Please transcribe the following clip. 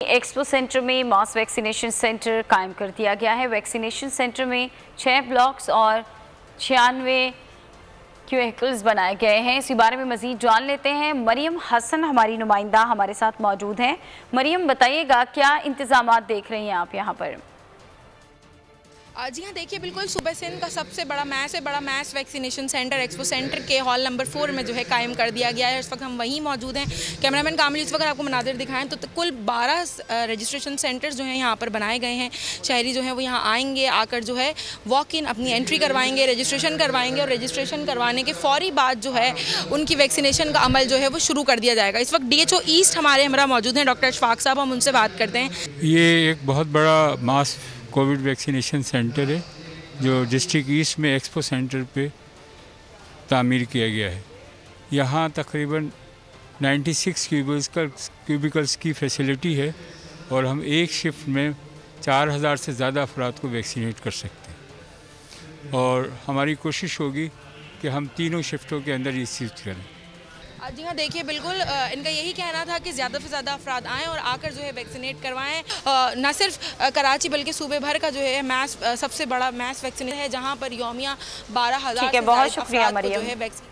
Expo centre में mass vaccination centre कायम कर दिया गया है। वैक्सीनेशन सेंटर में 6 ब्लॉक्स और 96 क्यूबिकल्स बनाए गए हैं। इसी बारे में मजीद जान लेते हैं। मरियम हसन हमारी नुमाइंदा हमारे साथ मौजूद हैं। मरियम, बताइएगा क्या इंतजामात देख रही हैं आप यहाँ पर? जी हाँ, देखिए बिल्कुल सुबह से इनका सबसे बड़ा mass vaccination centre expo centre के हॉल नंबर 4 में जो है कायम कर दिया गया है। इस वक्त हम वहीं मौजूद हैं। कैमरामैन कामिल इस वक्त आपको मनाजिर दिखाएं तो कुल 12 रजिस्ट्रेशन सेंटर्स जो हैं यहाँ पर बनाए गए हैं। शहरी जो हैं वो यहाँ आएंगे, आकर जो है वॉक इन अपनी एंट्री करवाएंगे, रजिस्ट्रेशन करवाएंगे और रजिस्ट्रेशन करवाने के फौरी बाद जो है उनकी वैक्सीनेशन का अमल जो है वो शुरू कर दिया जाएगा। इस वक्त DHO ईस्ट हमारा मौजूद हैं, डॉक्टर अशफाक साहब, हम उनसे बात करते हैं। ये एक बहुत बड़ा मास कोविड वैक्सीनेशन सेंटर है जो डिस्ट्रिक्ट ईस्ट में एक्सपो सेंटर पे तामीर किया गया है। यहाँ तकरीबन 96 क्यूबिकल्स की फैसिलिटी है और हम एक शिफ्ट में 4000 से ज़्यादा अफराद को वैक्सीनेट कर सकते हैं और हमारी कोशिश होगी कि हम तीनों शिफ्टों के अंदर ये चीज़ करें। जी हाँ, देखिए बिल्कुल इनका यही कहना था कि ज़्यादा से ज़्यादा अफराद आएँ और आकर जो है वैक्सीनेट करवाएं। न सिर्फ कराची बल्कि सूबे भर का जो है सबसे बड़ा मैस वैक्सीनेशन है जहाँ पर यौमिया 12,000 बहुत शुक्रिया मरियम। जो है वैक्सीन